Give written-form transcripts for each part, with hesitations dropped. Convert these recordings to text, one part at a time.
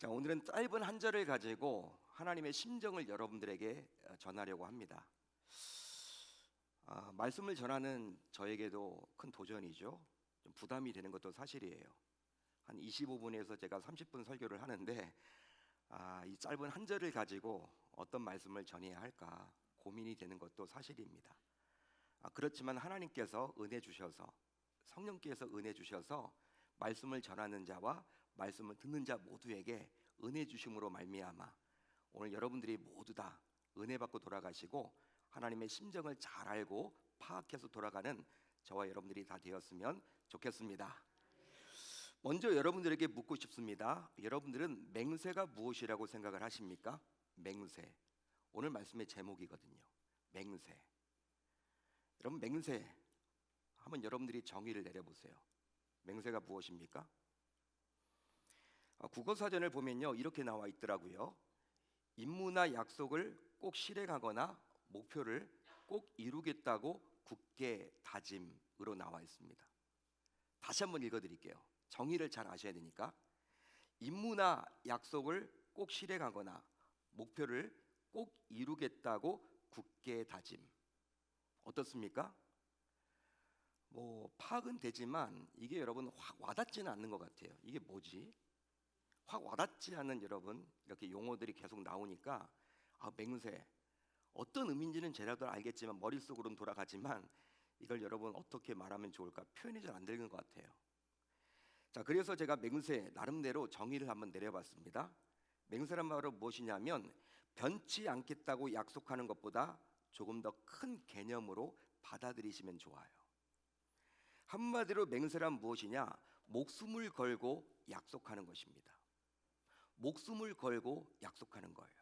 자, 오늘은 짧은 한 절을 가지고 하나님의 심정을 여러분들에게 전하려고 합니다. 말씀을 전하는 저에게도 큰 도전이죠. 좀 부담이 되는 것도 사실이에요. 한 25분에서 제가 30분 설교를 하는데 이 짧은 한 절을 가지고 어떤 말씀을 전해야 할까 고민이 되는 것도 사실입니다. 그렇지만 하나님께서 은혜 주셔서, 성령께서 은혜 주셔서 말씀을 전하는 자와 말씀을 듣는 자 모두에게 은혜 주심으로 말미암아 오늘 여러분들이 모두 다 은혜 받고 돌아가시고 하나님의 심정을 잘 알고 파악해서 돌아가는 저와 여러분들이 다 되었으면 좋겠습니다. 먼저 여러분들에게 묻고 싶습니다. 여러분들은 맹세가 무엇이라고 생각을 하십니까? 맹세. 오늘 말씀의 제목이거든요. 맹세. 여러분, 맹세 한번 여러분들이 정의를 내려보세요. 맹세가 무엇입니까? 국어사전을 보면요, 이렇게 나와 있더라고요. 임무나 약속을 꼭 실행하거나 목표를 꼭 이루겠다고 굳게 다짐으로 나와 있습니다. 다시 한번 읽어드릴게요. 정의를 잘 아셔야 되니까. 임무나 약속을 꼭 실행하거나 목표를 꼭 이루겠다고 굳게 다짐. 어떻습니까? 파악은 되지만 이게 여러분 확 와닿지는 않는 것 같아요. 이게 뭐지? 확 와닿지 않는 여러분, 이렇게 용어들이 계속 나오니까 맹세 어떤 의미인지는 제라도 알겠지만 머릿속으로는 돌아가지만 이걸 여러분 어떻게 말하면 좋을까 표현이 잘 안 되는 것 같아요. 자, 그래서 제가 맹세 나름대로 정의를 한번 내려봤습니다. 맹세란 말은 무엇이냐면 변치 않겠다고 약속하는 것보다 조금 더 큰 개념으로 받아들이시면 좋아요. 한마디로 맹세란 무엇이냐? 목숨을 걸고 약속하는 것입니다. 목숨을 걸고 약속하는 거예요.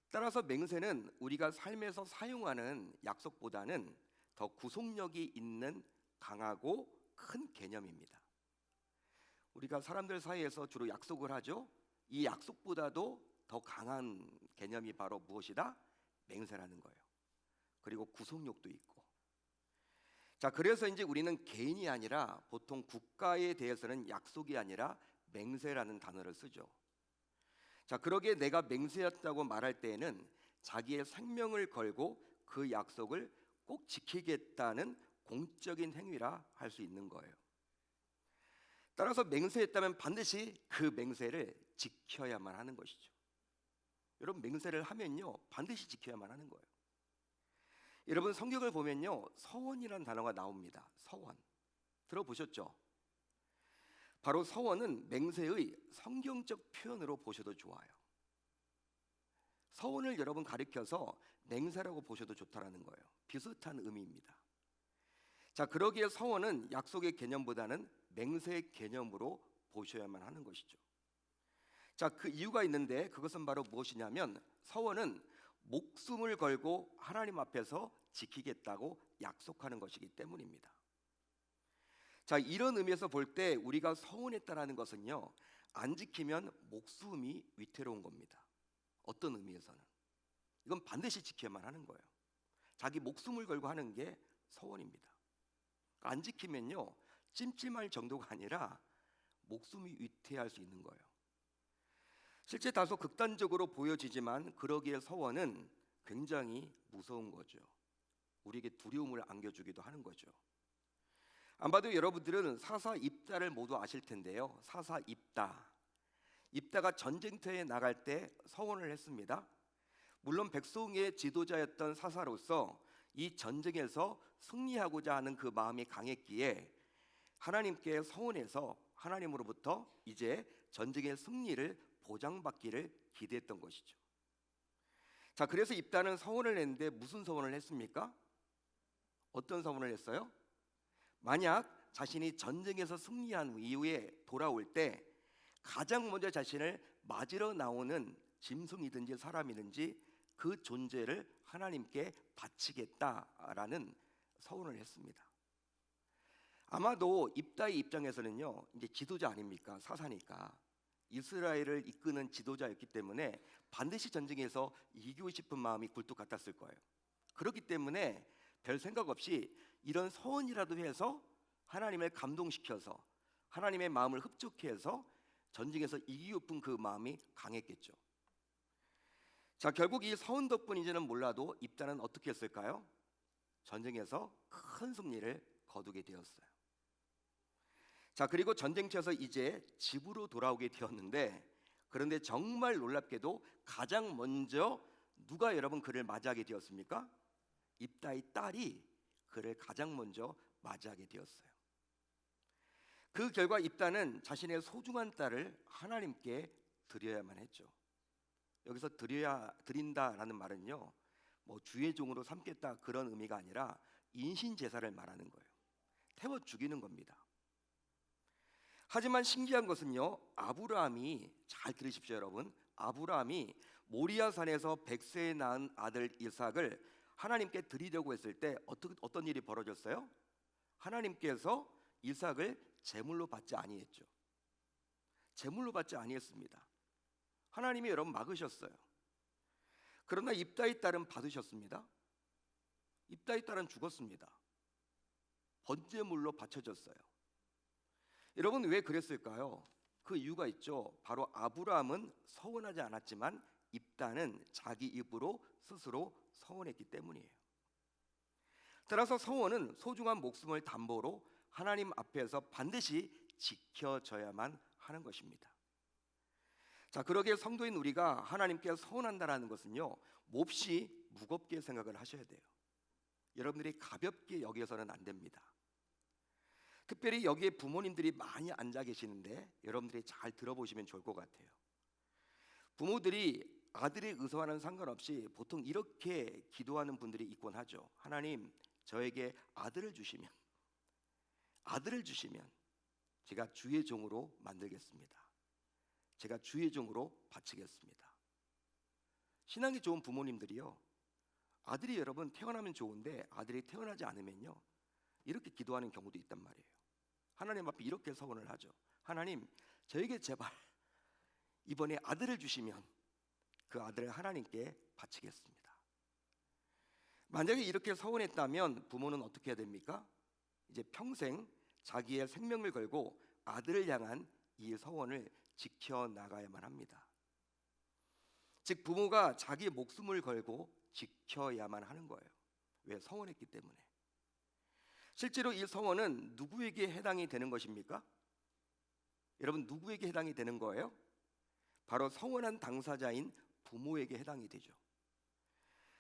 따라서 맹세는 우리가 삶에서 사용하는 약속보다는 더 구속력이 있는 강하고 큰 개념입니다. 우리가 사람들 사이에서 주로 약속을 하죠. 이 약속보다도 더 강한 개념이 바로 무엇이다? 맹세라는 거예요. 그리고 구속력도 있고. 자, 그래서 이제 우리는 개인이 아니라 보통 국가에 대해서는 약속이 아니라 맹세라는 단어를 쓰죠. 자, 그러기에 내가 맹세했다고 말할 때에는 자기의 생명을 걸고 그 약속을 꼭 지키겠다는 공적인 행위라 할 수 있는 거예요. 따라서 맹세했다면 반드시 그 맹세를 지켜야만 하는 것이죠. 여러분, 맹세를 하면요 반드시 지켜야만 하는 거예요. 여러분, 성경을 보면요 서원이라는 단어가 나옵니다. 서원 들어보셨죠? 바로 서원은 맹세의 성경적 표현으로 보셔도 좋아요. 서원을 여러분 가리켜서 맹세라고 보셔도 좋다라는 거예요. 비슷한 의미입니다. 자, 그러기에 서원은 약속의 개념보다는 맹세의 개념으로 보셔야만 하는 것이죠. 자, 그 이유가 있는데 그것은 바로 무엇이냐면 서원은 목숨을 걸고 하나님 앞에서 지키겠다고 약속하는 것이기 때문입니다. 자, 이런 의미에서 볼 때 우리가 서원했다라는 것은요 안 지키면 목숨이 위태로운 겁니다. 어떤 의미에서는 이건 반드시 지켜야만 하는 거예요. 자기 목숨을 걸고 하는 게 서원입니다. 안 지키면요 찜찜할 정도가 아니라 목숨이 위태할 수 있는 거예요. 실제 다소 극단적으로 보여지지만 그러기에 서원은 굉장히 무서운 거죠. 우리에게 두려움을 안겨주기도 하는 거죠. 아마도 여러분들은 사사 입다를 모두 아실 텐데요. 사사 입다. 입다가 전쟁터에 나갈 때 서원을 했습니다. 물론 백성의 지도자였던 사사로서 이 전쟁에서 승리하고자 하는 그 마음이 강했기에 하나님께 서원해서 하나님으로부터 이제 전쟁의 승리를 보장받기를 기대했던 것이죠. 자, 그래서 입다는 서원을 했는데 무슨 서원을 했습니까? 어떤 서원을 했어요? 만약 자신이 전쟁에서 승리한 이후에 돌아올 때 가장 먼저 자신을 맞으러 나오는 짐승이든지 사람이든지 그 존재를 하나님께 바치겠다라는 서원을 했습니다. 아마도 입다의 입장에서는요 이제 지도자 아닙니까? 사사니까 이스라엘을 이끄는 지도자였기 때문에 반드시 전쟁에서 이기고 싶은 마음이 굴뚝 같았을 거예요. 그렇기 때문에 별 생각 없이 이런 서원이라도 해서 하나님을 감동시켜서 하나님의 마음을 흡족해 해서 전쟁에서 이기고 싶은 그 마음이 강했겠죠. 자, 결국 이 서운 덕분인지는 몰라도 입다는 어떻게 했을까요? 전쟁에서 큰 승리를 거두게 되었어요. 자, 그리고 전쟁터에서 이제 집으로 돌아오게 되었는데, 그런데 정말 놀랍게도 가장 먼저 누가 여러분 그를 맞이하게 되었습니까? 입다의 딸이 그를 가장 먼저 맞이하게 되었어요. 그 결과 입다는 자신의 소중한 딸을 하나님께 드려야만 했죠. 여기서 드린다라는 말은요, 뭐 주의 종으로 삼겠다 그런 의미가 아니라 인신 제사를 말하는 거예요. 태워 죽이는 겁니다. 하지만 신기한 것은요, 아브라함이, 잘 들으십시오 여러분, 아브라함이 모리아 산에서 백세에 낳은 아들 이삭을 하나님께 드리려고 했을 때 어떤 일이 벌어졌어요? 하나님께서 이삭을 제물로 받지 아니했죠. 제물로 받지 아니했습니다. 하나님이 여러분 막으셨어요. 그러나 입다의 딸은 받으셨습니다. 입다의 딸은 죽었습니다. 번제물로 바쳐졌어요. 여러분 왜 그랬을까요? 그 이유가 있죠. 바로 아브라함은 서운하지 않았지만 입다는 자기 입으로 스스로 서운했기 때문이에요. 따라서 서원은 소중한 목숨을 담보로 하나님 앞에서 반드시 지켜져야만 하는 것입니다. 자, 그러기에 성도인 우리가 하나님께 서운한다라는 것은요, 몹시 무겁게 생각을 하셔야 돼요. 여러분들이 가볍게 여기서는 안 됩니다. 특별히 여기에 부모님들이 많이 앉아 계시는데 여러분들이 잘 들어보시면 좋을 것 같아요. 부모들이 아들의 의사와는 상관없이 보통 이렇게 기도하는 분들이 있곤 하죠. 하나님, 저에게 아들을 주시면 제가 주의 종으로 만들겠습니다. 제가 주의 종으로 바치겠습니다. 신앙이 좋은 부모님들이요, 아들이 여러분 태어나면 좋은데 아들이 태어나지 않으면요, 이렇게 기도하는 경우도 있단 말이에요. 하나님 앞에 이렇게 서원을 하죠. 하나님, 저에게 제발 이번에 아들을 주시면 그 아들을 하나님께 바치겠습니다. 만약에 이렇게 서원했다면 부모는 어떻게 해야 됩니까? 이제 평생 자기의 생명을 걸고 아들을 향한 이 서원을 지켜나가야만 합니다. 즉 부모가 자기 목숨을 걸고 지켜야만 하는 거예요. 왜? 서원했기 때문에. 실제로 이 서원은 누구에게 해당이 되는 것입니까? 여러분, 누구에게 해당이 되는 거예요? 바로 서원한 당사자인 부모에게 해당이 되죠.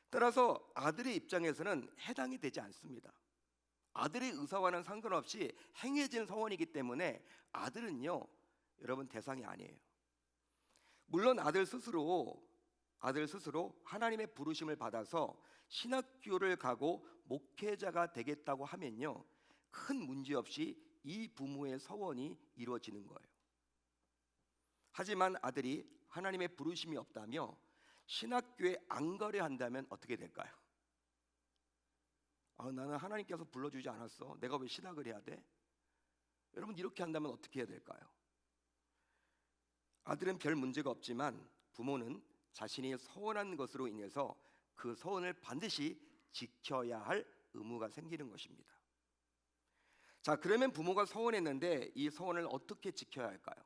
따라서 아들의 입장에서는 해당이 되지 않습니다. 아들의 의사와는 상관없이 행해진 서원이기 때문에 아들은요, 여러분 대상이 아니에요. 물론 아들 스스로 하나님의 부르심을 받아서 신학교를 가고 목회자가 되겠다고 하면요, 큰 문제 없이 이 부모의 서원이 이루어지는 거예요. 하지만 아들이 하나님의 부르심이 없다며 신학교에 안 가려 한다면 어떻게 될까요? 나는 하나님께서 불러주지 않았어. 내가 왜 신학을 해야 돼? 여러분 이렇게 한다면 어떻게 해야 될까요? 아들은 별 문제가 없지만 부모는 자신이 서원한 것으로 인해서 그 서원을 반드시 지켜야 할 의무가 생기는 것입니다. 자, 그러면 부모가 서원했는데 이 서원을 어떻게 지켜야 할까요?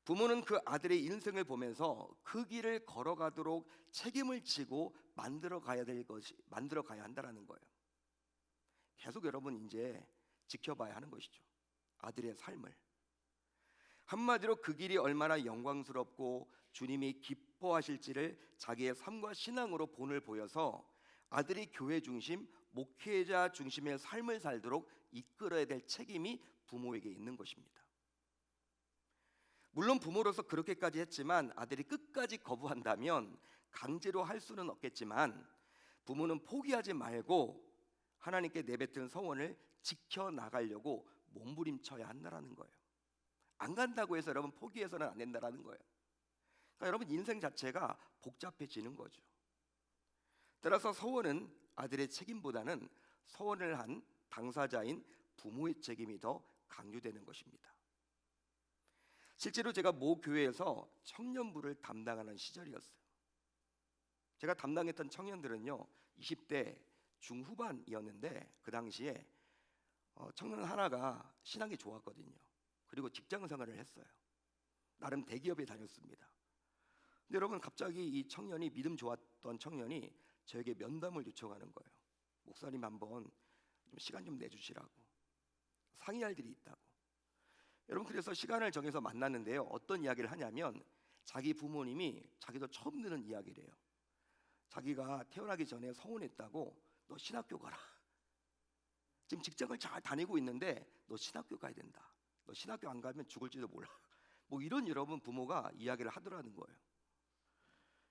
부모는 그 아들의 인생을 보면서 그 길을 걸어가도록 책임을 지고 만들어 가야 한다라는 거예요. 계속 여러분 이제 지켜봐야 하는 것이죠. 아들의 삶을. 한마디로 그 길이 얼마나 영광스럽고 주님이 기뻐하실지를 자기의 삶과 신앙으로 본을 보여서 아들이 교회 중심, 목회자 중심의 삶을 살도록 이끌어야 될 책임이 부모에게 있는 것입니다. 물론 부모로서 그렇게까지 했지만 아들이 끝까지 거부한다면 강제로 할 수는 없겠지만 부모는 포기하지 말고 하나님께 내뱉은 서원을 지켜나가려고 몸부림쳐야 한다는 거예요. 안 간다고 해서 여러분 포기해서는 안 된다는 거예요. 그러니까 여러분 인생 자체가 복잡해지는 거죠. 따라서 서원은 아들의 책임보다는 서원을 한 당사자인 부모의 책임이 더 강조되는 것입니다. 실제로 제가 모 교회에서 청년부를 담당하는 시절이었어요. 제가 담당했던 청년들은요 20대 중후반이었는데 그 당시에 청년 하나가 신앙이 좋았거든요. 그리고 직장 생활을 했어요. 나름 대기업에 다녔습니다. 근데 여러분 갑자기 이 청년이 믿음 좋았던 청년이 저에게 면담을 요청하는 거예요. 목사님 한번 좀 시간 좀 내주시라고. 상의할 일이 있다고. 여러분 그래서 시간을 정해서 만났는데요. 어떤 이야기를 하냐면 자기 부모님이 자기도 처음 듣는 이야기래요. 자기가 태어나기 전에 서운했다고 너 신학교 가라. 지금 직장을 잘 다니고 있는데 너 신학교 가야 된다. 너 신학교 안 가면 죽을지도 몰라. 뭐 이런 여러분 부모가 이야기를 하더라는 거예요.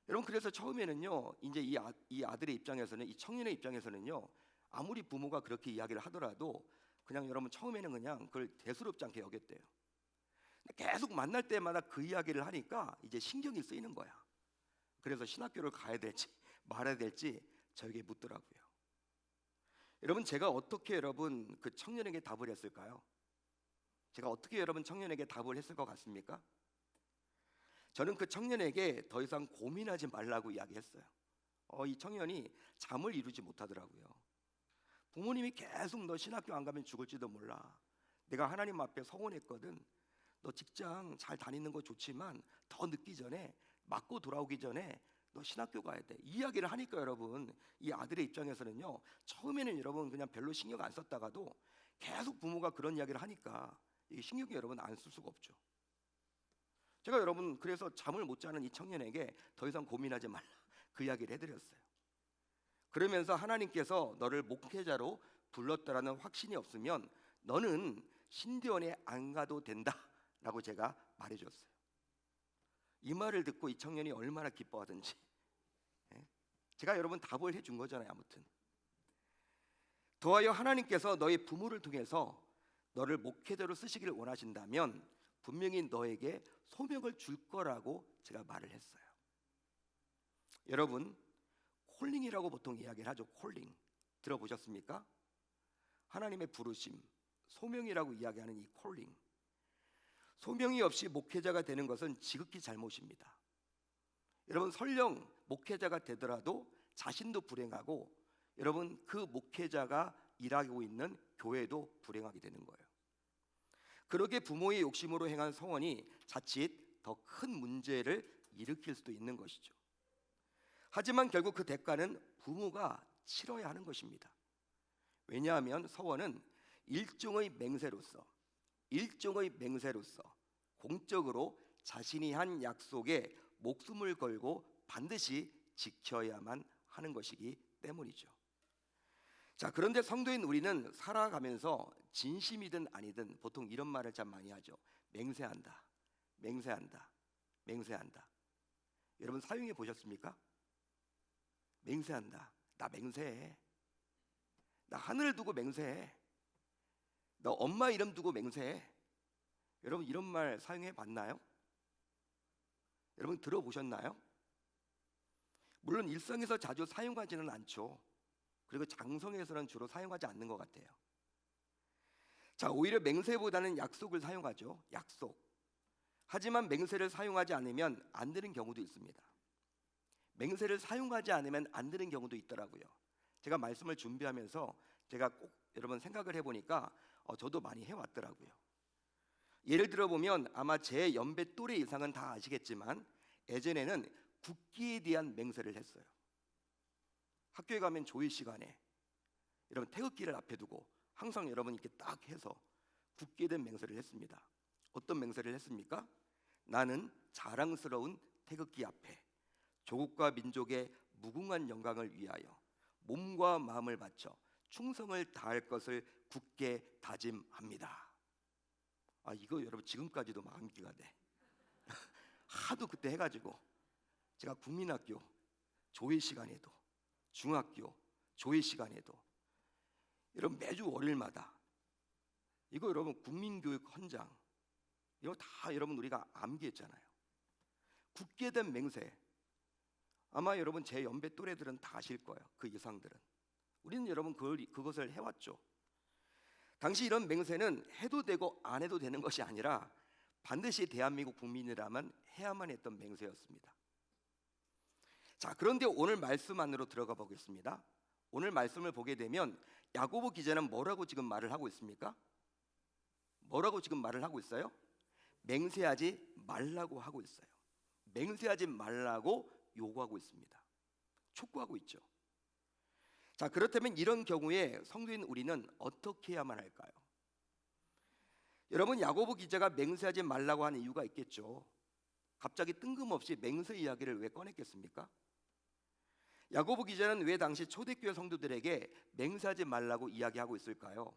여러분 그래서 처음에는요. 이제 이 아들의 입장에서는 이 청년의 입장에서는요. 아무리 부모가 그렇게 이야기를 하더라도 그냥 여러분 처음에는 그냥 그걸 대수롭지 않게 여겼대요. 계속 만날 때마다 그 이야기를 하니까 이제 신경이 쓰이는 거야. 그래서 신학교를 가야 될지 말아야 될지 저에게 묻더라고요. 여러분 제가 어떻게 여러분 그 청년에게 답을 했을까요? 제가 어떻게 여러분 청년에게 답을 했을 것 같습니까? 저는 그 청년에게 더 이상 고민하지 말라고 이야기했어요. 이 청년이 잠을 이루지 못하더라고요. 부모님이 계속 너 신학교 안 가면 죽을지도 몰라. 내가 하나님 앞에 서원했거든. 너 직장 잘 다니는 거 좋지만 더 늦기 전에 맞고 돌아오기 전에 너 신학교 가야 돼. 이야기를 하니까 여러분 이 아들의 입장에서는요. 처음에는 여러분 그냥 별로 신경 안 썼다가도 계속 부모가 그런 이야기를 하니까 이게 신경이 여러분 안 쓸 수가 없죠. 제가 여러분 그래서 잠을 못 자는 이 청년에게 더 이상 고민하지 말라 그 이야기를 해드렸어요. 그러면서 하나님께서 너를 목회자로 불렀다라는 확신이 없으면 너는 신대원에 안 가도 된다라고 제가 말해줬어요. 이 말을 듣고 이 청년이 얼마나 기뻐하든지 제가 여러분 답을 해준 거잖아요. 아무튼 더하여 하나님께서 너의 부모를 통해서 너를 목회자로 쓰시기를 원하신다면 분명히 너에게 소명을 줄 거라고 제가 말을 했어요. 여러분 콜링이라고 보통 이야기를 하죠. 콜링 들어보셨습니까? 하나님의 부르심, 소명이라고 이야기하는 이 콜링. 소명이 없이 목회자가 되는 것은 지극히 잘못입니다. 여러분 설령 목회자가 되더라도 자신도 불행하고 여러분 그 목회자가 일하고 있는 교회도 불행하게 되는 거예요. 그러게 부모의 욕심으로 행한 성원이 자칫 더 큰 문제를 일으킬 수도 있는 것이죠. 하지만 결국 그 대가는 부모가 치러야 하는 것입니다. 왜냐하면 서원은 일종의 맹세로서 공적으로 자신이 한 약속에 목숨을 걸고 반드시 지켜야만 하는 것이기 때문이죠. 자, 그런데 성도인 우리는 살아가면서 진심이든 아니든 보통 이런 말을 참 많이 하죠. 맹세한다. 여러분 사용해 보셨습니까? 맹세한다. 나 맹세해. 나 하늘 두고 맹세해. 너 엄마 이름 두고 맹세해. 여러분 이런 말 사용해 봤나요? 여러분 들어보셨나요? 물론 일상에서 자주 사용하지는 않죠. 그리고 장성에서는 주로 사용하지 않는 것 같아요. 자, 오히려 맹세보다는 약속을 사용하죠. 약속. 하지만 맹세를 사용하지 않으면 안 되는 경우도 있습니다. 맹세를 사용하지 않으면 안 되는 경우도 있더라고요. 제가 말씀을 준비하면서 제가 꼭 여러분 생각을 해보니까 저도 많이 해왔더라고요. 예를 들어보면 아마 제 연배 또래 이상은 다 아시겠지만 예전에는 국기에 대한 맹세를 했어요. 학교에 가면 조회 시간에 여러분 태극기를 앞에 두고 항상 여러분 이렇게 딱 해서 국기에 대한 맹세를 했습니다. 어떤 맹세를 했습니까? 나는 자랑스러운 태극기 앞에 조국과 민족의 무궁한 영광을 위하여 몸과 마음을 바쳐 충성을 다할 것을 굳게 다짐합니다. 이거 여러분 지금까지도 막 암기가 돼. 하도 그때 해가지고 제가 국민학교 조회 시간에도 중학교 조회 시간에도 여러분 매주 월요일마다 이거 여러분 국민교육 헌장 이거 다 여러분 우리가 암기했잖아요. 굳게 된 맹세 아마 여러분 제 연배 또래들은 다 아실 거예요. 그 이상들은 우리는 여러분 그것을 해왔죠. 당시 이런 맹세는 해도 되고 안 해도 되는 것이 아니라 반드시 대한민국 국민이라면 해야만 했던 맹세였습니다. 자, 그런데 오늘 말씀 안으로 들어가 보겠습니다. 오늘 말씀을 보게 되면 야고보 기자는 뭐라고 지금 말을 하고 있습니까? 뭐라고 지금 말을 하고 있어요? 맹세하지 말라고 하고 있어요. 맹세하지 말라고 요구하고 있습니다. 촉구하고 있죠. 자, 그렇다면 이런 경우에 성도인 우리는 어떻게 해야만 할까요? 여러분, 야고보 기자가 맹세하지 말라고 하는 이유가 있겠죠. 갑자기 뜬금없이 맹세 이야기를 왜 꺼냈겠습니까? 야고보 기자는 왜 당시 초대교회 성도들에게 맹세하지 말라고 이야기하고 있을까요?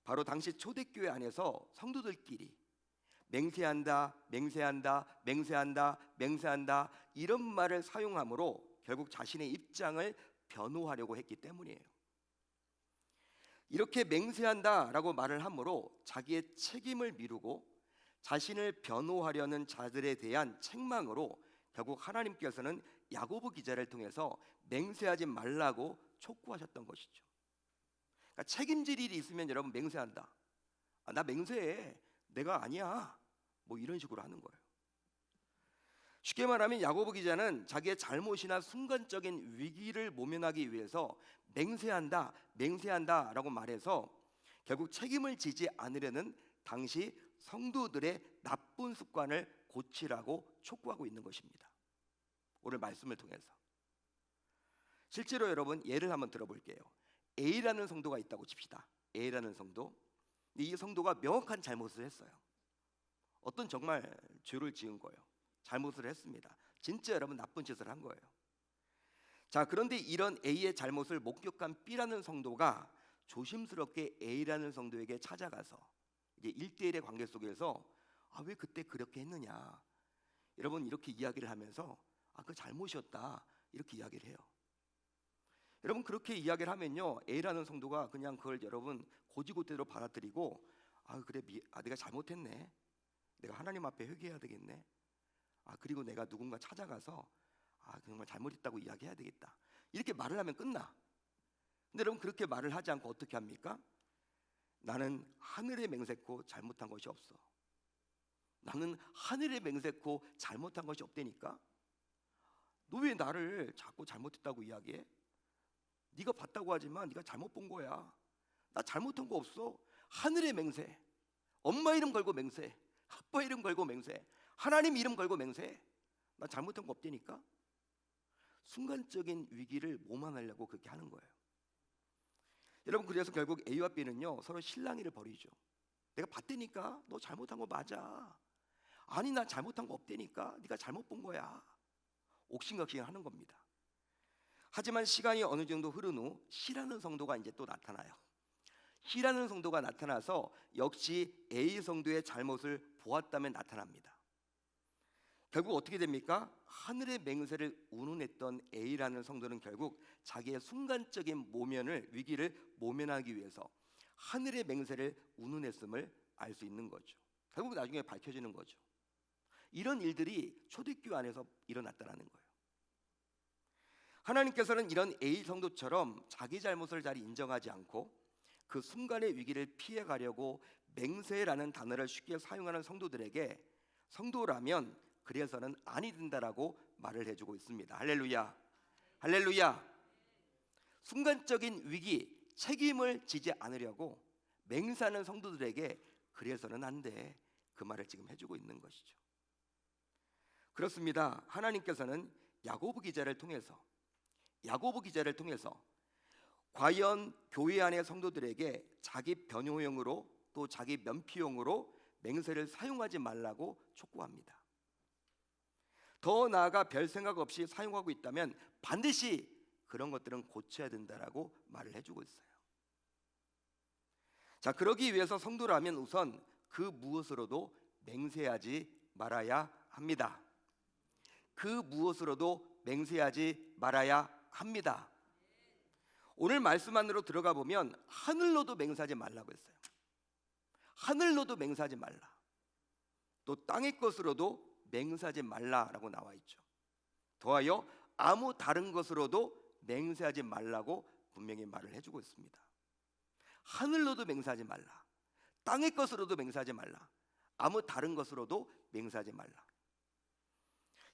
바로 당시 초대교회 안에서 성도들끼리 맹세한다, 맹세한다, 맹세한다, 맹세한다 이런 말을 사용함으로 결국 자신의 입장을 변호하려고 했기 때문이에요. 이렇게 맹세한다라고 말을 함으로 자기의 책임을 미루고 자신을 변호하려는 자들에 대한 책망으로 결국 하나님께서는 야고보 기자를 통해서 맹세하지 말라고 촉구하셨던 것이죠. 그러니까 책임질 일이 있으면 여러분 맹세한다. 나 맹세해. 내가 아니야. 뭐 이런 식으로 하는 거예요. 쉽게 말하면 야고보 기자는 자기의 잘못이나 순간적인 위기를 모면하기 위해서 맹세한다, 맹세한다라고 말해서 결국 책임을 지지 않으려는 당시 성도들의 나쁜 습관을 고치라고 촉구하고 있는 것입니다. 오늘 말씀을 통해서 실제로 여러분 예를 한번 들어볼게요. A라는 성도가 있다고 칩시다. A라는 성도. 이 성도가 명확한 잘못을 했어요. 어떤 정말 죄를 지은 거예요. 잘못을 했습니다. 진짜 여러분 나쁜 짓을 한 거예요. 자, 그런데 이런 A의 잘못을 목격한 B라는 성도가 조심스럽게 A라는 성도에게 찾아가서 이제 1대1의 관계 속에서 왜 그때 그렇게 했느냐, 여러분 이렇게 이야기를 하면서 그 잘못이었다 이렇게 이야기를 해요. 여러분 그렇게 이야기를 하면요, A라는 성도가 그냥 그걸 여러분 고지고대로 받아들이고 그래 내가 잘못했네, 내가 하나님 앞에 회개해야 되겠네, 그리고 내가 누군가 찾아가서 정말 잘못했다고 이야기해야 되겠다 이렇게 말을 하면 끝나. 근데 여러분 그렇게 말을 하지 않고 어떻게 합니까? 나는 하늘에 맹세코 잘못한 것이 없어. 나는 하늘에 맹세코 잘못한 것이 없다니까. 너 왜 나를 자꾸 잘못했다고 이야기해? 네가 봤다고 하지만 네가 잘못 본 거야. 나 잘못한 거 없어. 하늘에 맹세, 엄마 이름 걸고 맹세, 아빠 이름 걸고 맹세, 하나님 이름 걸고 맹세. 나 잘못한 거 없다니까. 순간적인 위기를 모면하려고 그렇게 하는 거예요. 여러분 그래서 결국 A와 B는요 서로 실랑이를 벌이죠. 내가 봤다니까. 너 잘못한 거 맞아. 아니 나 잘못한 거 없다니까. 네가 잘못 본 거야. 옥신각신 하는 겁니다. 하지만 시간이 어느 정도 흐른 후 C라는 성도가 이제 또 나타나요. C라는 성도가 나타나서 역시 A 성도의 잘못을 보았다면 나타납니다. 결국 어떻게 됩니까? 하늘의 맹세를 운운했던 A라는 성도는 결국 자기의 순간적인 위기를 모면하기 위해서 하늘의 맹세를 운운했음을 알 수 있는 거죠. 결국 나중에 밝혀지는 거죠. 이런 일들이 초대교회 안에서 일어났다는 거예요. 하나님께서는 이런 A 성도처럼 자기 잘못을 잘 인정하지 않고 그 순간의 위기를 피해가려고 맹세라는 단어를 쉽게 사용하는 성도들에게 성도라면 그래서는 아니 된다라고 말을 해주고 있습니다. 할렐루야, 할렐루야. 순간적인 위기, 책임을 지지 않으려고 맹세하는 성도들에게 그래서는 안 돼, 그 말을 지금 해주고 있는 것이죠. 그렇습니다. 하나님께서는 야고보 기자를 통해서 과연 교회 안의 성도들에게 자기 변호용으로 또 자기 면피용으로 맹세를 사용하지 말라고 촉구합니다. 더 나아가 별 생각 없이 사용하고 있다면 반드시 그런 것들은 고쳐야 된다라고 말을 해주고 있어요. 자, 그러기 위해서 성도라면 우선 그 무엇으로도 맹세하지 말아야 합니다. 그 무엇으로도 맹세하지 말아야 합니다. 오늘 말씀 안으로 들어가 보면 하늘로도 맹세하지 말라고 했어요. 하늘로도 맹세하지 말라. 또 땅의 것으로도 맹세하지 말라라고 나와 있죠. 더하여 아무 다른 것으로도 맹세하지 말라고 분명히 말을 해주고 있습니다. 하늘로도 맹세하지 말라. 땅의 것으로도 맹세하지 말라. 아무 다른 것으로도 맹세하지 말라.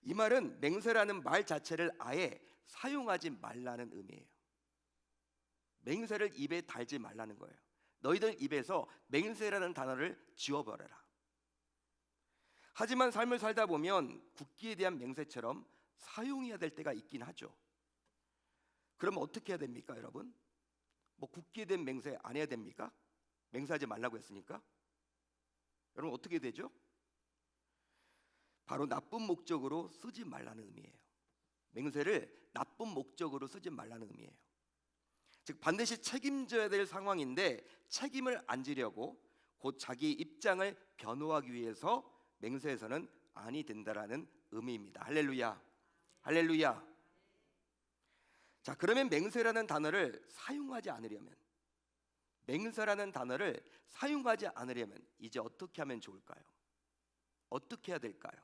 이 말은 맹세라는 말 자체를 아예 사용하지 말라는 의미예요. 맹세를 입에 달지 말라는 거예요. 너희들 입에서 맹세라는 단어를 지워버려라. 하지만 삶을 살다 보면 국기에 대한 맹세처럼 사용해야 될 때가 있긴 하죠. 그럼 어떻게 해야 됩니까, 여러분? 뭐 국기에 대한 맹세 안 해야 됩니까? 맹세하지 말라고 했으니까. 여러분 어떻게 되죠? 바로 나쁜 목적으로 쓰지 말라는 의미예요. 맹세를 나쁜 목적으로 쓰지 말라는 의미예요. 즉 반드시 책임져야 될 상황인데 책임을 안 지려고 곧 자기 입장을 변호하기 위해서 맹세해서는 아니 된다라는 의미입니다. 할렐루야. 할렐루야. 자, 그러면 맹세라는 단어를 사용하지 않으려면, 맹세라는 단어를 사용하지 않으려면 이제 어떻게 하면 좋을까요? 어떻게 해야 될까요?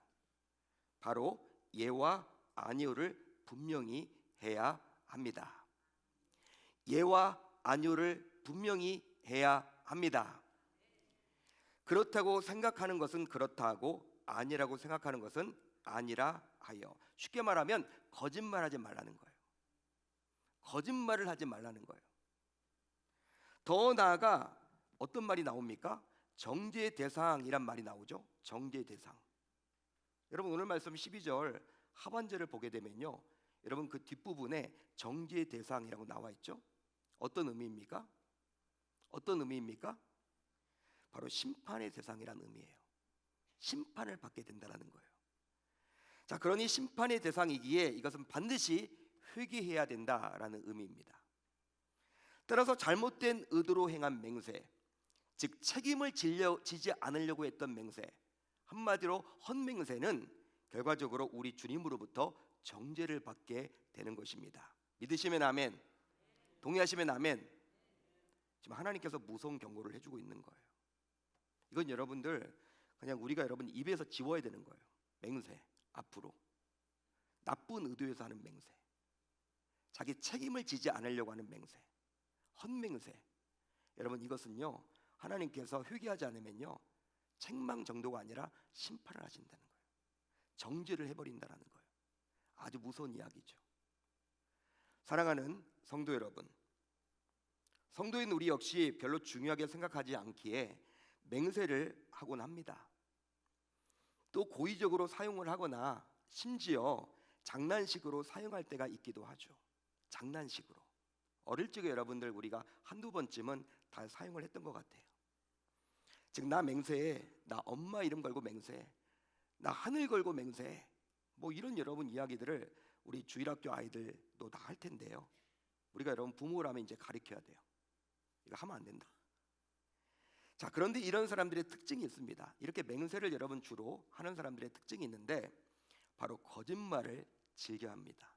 바로 예와 아니오를 분명히 해야 합니다. 예와 아니오를 분명히 해야 합니다. 그렇다고 생각하는 것은 그렇다고, 아니라고 생각하는 것은 아니라 하여. 쉽게 말하면 거짓말하지 말라는 거예요. 거짓말을 하지 말라는 거예요. 더 나아가 어떤 말이 나옵니까? 정죄의 대상이란 말이 나오죠. 정죄의 대상. 여러분 오늘 말씀 12절 하반절을 보게 되면요, 여러분 그 뒷부분에 정죄의 대상이라고 나와 있죠. 어떤 의미입니까? 어떤 의미입니까? 바로 심판의 대상이라는 의미예요. 심판을 받게 된다는 거예요. 자, 그러니 심판의 대상이기에 이것은 반드시 회개해야 된다라는 의미입니다. 따라서 잘못된 의도로 행한 맹세, 즉 책임을 지지 않으려고 했던 맹세, 한마디로 헛맹세는 결과적으로 우리 주님으로부터 정죄를 받게 되는 것입니다. 믿으시면 아멘, 동의하시면 아멘. 지금 하나님께서 무서운 경고를 해주고 있는 거예요. 이건 여러분들 그냥 우리가 여러분 입에서 지워야 되는 거예요. 맹세, 앞으로 나쁜 의도에서 하는 맹세, 자기 책임을 지지 않으려고 하는 맹세, 헛맹세. 여러분 이것은요, 하나님께서 회개하지 않으면요 책망 정도가 아니라 심판을 하신다는 거예요. 정죄를 해버린다는 거예요. 아주 무서운 이야기죠. 사랑하는 성도 여러분, 성도인 우리 역시 별로 중요하게 생각하지 않기에 맹세를 하곤 합니다. 또 고의적으로 사용을 하거나 심지어 장난식으로 사용할 때가 있기도 하죠. 장난식으로. 어릴 적에 여러분들 우리가 한두 번쯤은 다 사용을 했던 것 같아요. 즉 나 맹세해, 나 엄마 이름 걸고 맹세해, 나 하늘 걸고 맹세해, 뭐 이런 여러분 이야기들을 우리 주일학교 아이들도 다 할 텐데요, 우리가 여러분 부모라면 이제 가르쳐야 돼요. 이거 하면 안 된다. 자, 그런데 이런 사람들의 특징이 있습니다. 이렇게 맹세를 여러분 주로 하는 사람들의 특징이 있는데 바로 거짓말을 즐겨합니다.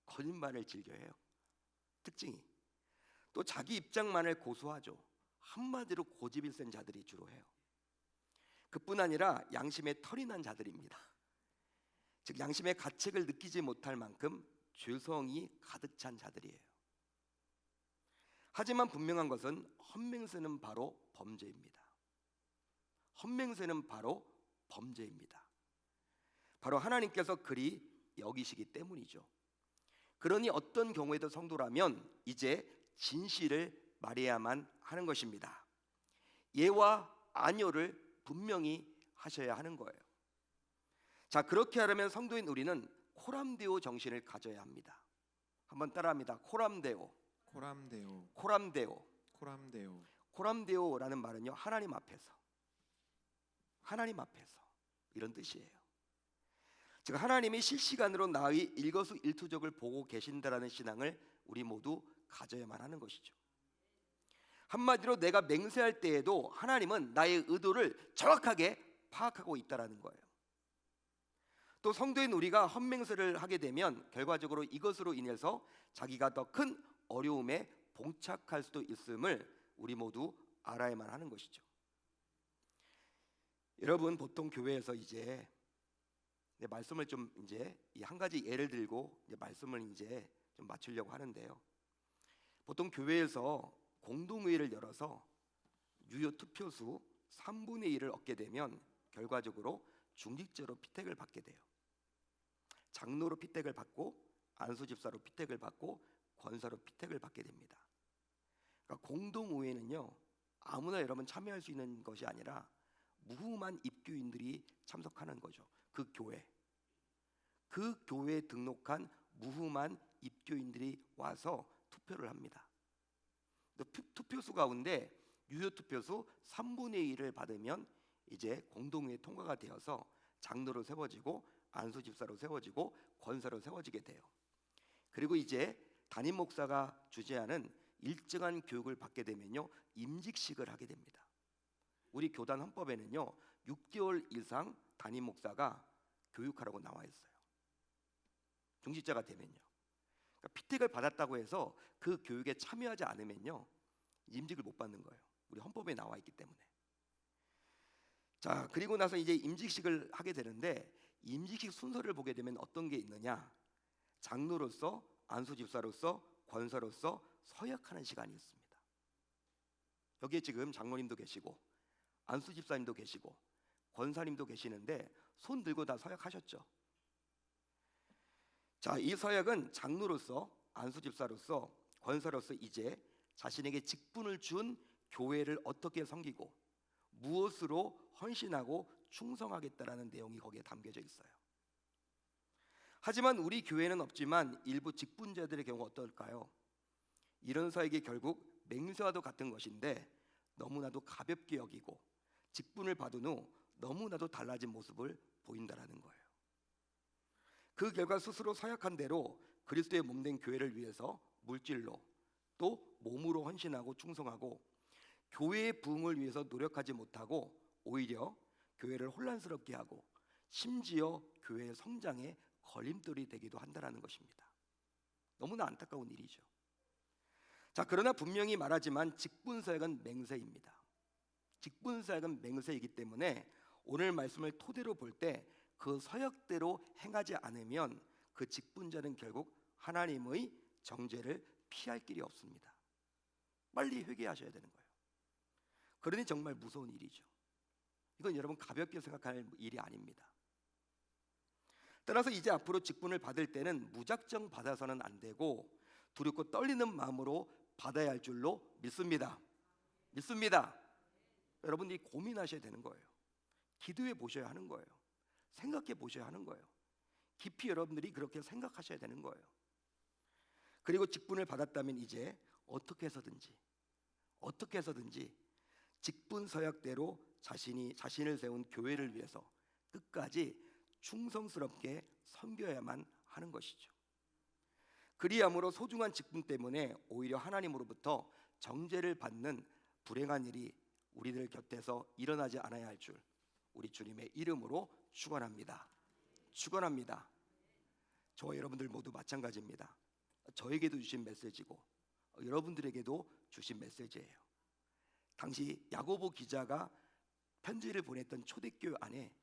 거짓말을 즐겨해요. 특징이. 또 자기 입장만을 고수하죠. 한마디로 고집이 센 자들이 주로 해요. 그뿐 아니라 양심에 털이 난 자들입니다. 즉 양심의 가책을 느끼지 못할 만큼 죄성이 가득 찬 자들이에요. 하지만 분명한 것은 헛맹세는 바로 범죄입니다. 헛맹세는 바로 범죄입니다. 바로 하나님께서 그리 여기시기 때문이죠. 그러니 어떤 경우에도 성도라면 이제 진실을 말해야만 하는 것입니다. 예와 아니오를 분명히 하셔야 하는 거예요. 자, 그렇게 하려면 성도인 우리는 코람데오 정신을 가져야 합니다. 한번 따라합니다. 코람데오. 코람데오. 코람데오. 코람데오. 코람데오라는 말은요, 하나님 앞에서, 하나님 앞에서 이런 뜻이에요. 즉 하나님이 실시간으로 나의 일거수일투족을 보고 계신다라는 신앙을 우리 모두 가져야만 하는 것이죠. 한마디로 내가 맹세할 때에도 하나님은 나의 의도를 정확하게 파악하고 있다라는 거예요. 또 성도인 우리가 헛맹세를 하게 되면 결과적으로 이것으로 인해서 자기가 더 큰 어려움에 봉착할 수도 있음을 우리 모두 알아야만 하는 것이죠. 여러분 보통 교회에서 이제 말씀을 좀 이제 한 가지 예를 들고 이제 말씀을 이제 좀 맞추려고 하는데요. 보통 교회에서 공동회의를 열어서 유효 투표수 3분의 1을 얻게 되면 결과적으로 중직제로 피택을 받게 돼요. 장로로 피택을 받고 안수집사로 피택을 받고 권사로 피택을 받게 됩니다. 그러니까 공동의회는요 아무나 여러분 참여할 수 있는 것이 아니라 무후만 입교인들이 참석하는 거죠. 그 교회에 등록한 무후만 입교인들이 와서 투표를 합니다. 투표수 가운데 유효 투표수 3분의 1을 받으면 이제 공동회의 통과가 되어서 장로로 세워지고 안수 집사로 세워지고 권사로 세워지게 돼요. 그리고 이제 담임 목사가 주재하는 일정한 교육을 받게 되면요, 임직식을 하게 됩니다. 우리 교단 헌법에는요, 6개월 이상 담임 목사가 교육하라고 나와 있어요. 중직자가 되면요. 그러니까 피택을 받았다고 해서 그 교육에 참여하지 않으면요, 임직을 못 받는 거예요. 우리 헌법에 나와 있기 때문에. 자, 그리고 나서 이제 임직식을 하게 되는데, 임직식 순서를 보게 되면 어떤 게 있느냐? 장로로서, 안수집사로서, 권사로서 서약하는 시간이 있습니다. 여기에 지금 장로님도 계시고 안수집사님도 계시고 권사님도 계시는데 손 들고 다 서약하셨죠. 자, 이 서약은 장로로서, 안수집사로서, 권사로서 이제 자신에게 직분을 준 교회를 어떻게 섬기고 무엇으로 헌신하고 충성하겠다라는 내용이 거기에 담겨져 있어요. 하지만 우리 교회는 없지만 일부 직분자들의 경우 어떨까요? 이런 서약이 결국 맹세와도 같은 것인데 너무나도 가볍게 여기고 직분을 받은 후 너무나도 달라진 모습을 보인다라는 거예요. 그 결과 스스로 서약한 대로 그리스도의 몸된 교회를 위해서 물질로 또 몸으로 헌신하고 충성하고 교회의 부흥을 위해서 노력하지 못하고 오히려 교회를 혼란스럽게 하고 심지어 교회의 성장에 걸림돌이 되기도 한다는 것입니다. 너무나 안타까운 일이죠. 자, 그러나 분명히 말하지만 직분서약은 맹세입니다. 직분서약은 맹세이기 때문에 오늘 말씀을 토대로 볼 때 그 서약대로 행하지 않으면 그 직분자는 결국 하나님의 정죄를 피할 길이 없습니다. 빨리 회개하셔야 되는 거예요. 그러니 정말 무서운 일이죠. 이건 여러분 가볍게 생각할 일이 아닙니다. 따라서 이제 앞으로 직분을 받을 때는 무작정 받아서는 안 되고 두렵고 떨리는 마음으로 받아야 할 줄로 믿습니다. 여러분들이 고민하셔야 되는 거예요. 기도해 보셔야 하는 거예요. 생각해 보셔야 하는 거예요. 깊이 여러분들이 그렇게 생각하셔야 되는 거예요. 그리고 직분을 받았다면 이제 어떻게 해서든지 직분 서약대로 자신을 세운 교회를 위해서 끝까지 충성스럽게 섬겨야만 하는 것이죠. 그리함으로 소중한 직분 때문에 오히려 하나님으로부터 정죄를 받는 불행한 일이 우리들 곁에서 일어나지 않아야 할 줄 우리 주님의 이름으로 축원합니다. 저와 여러분들 모두 마찬가지입니다. 저에게도 주신 메시지고 여러분들에게도 주신 메시지예요. 당시 야고보 기자가 편지를 보냈던 초대교회 안에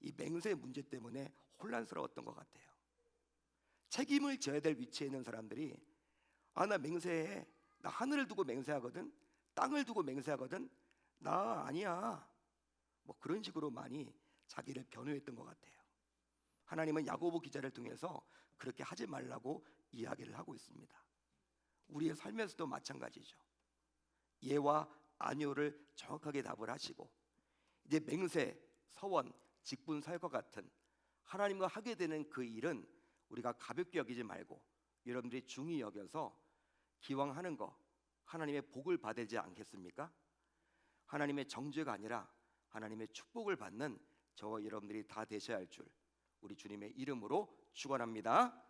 이 맹세 문제 때문에 혼란스러웠던 것 같아요. 책임을 져야 될 위치에 있는 사람들이 나 맹세해, 나 하늘을 두고 맹세하거든, 땅을 두고 맹세하거든, 나 아니야, 뭐 그런 식으로 많이 자기를 변호했던 것 같아요. 하나님은 야고보 기자를 통해서 그렇게 하지 말라고 이야기를 하고 있습니다. 우리의 삶에서도 마찬가지죠. 예와 아니오를 정확하게 답을 하시고 이제 맹세, 서원, 직분, 사역과 같은 하나님과 하게 되는 그 일은 우리가 가볍게 여기지 말고 여러분들이 중히 여겨서 기왕 하는 거 하나님의 복을 받지 않겠습니까? 하나님의 정죄가 아니라 하나님의 축복을 받는 저와 여러분들이 다 되셔야 할 줄 우리 주님의 이름으로 축원합니다.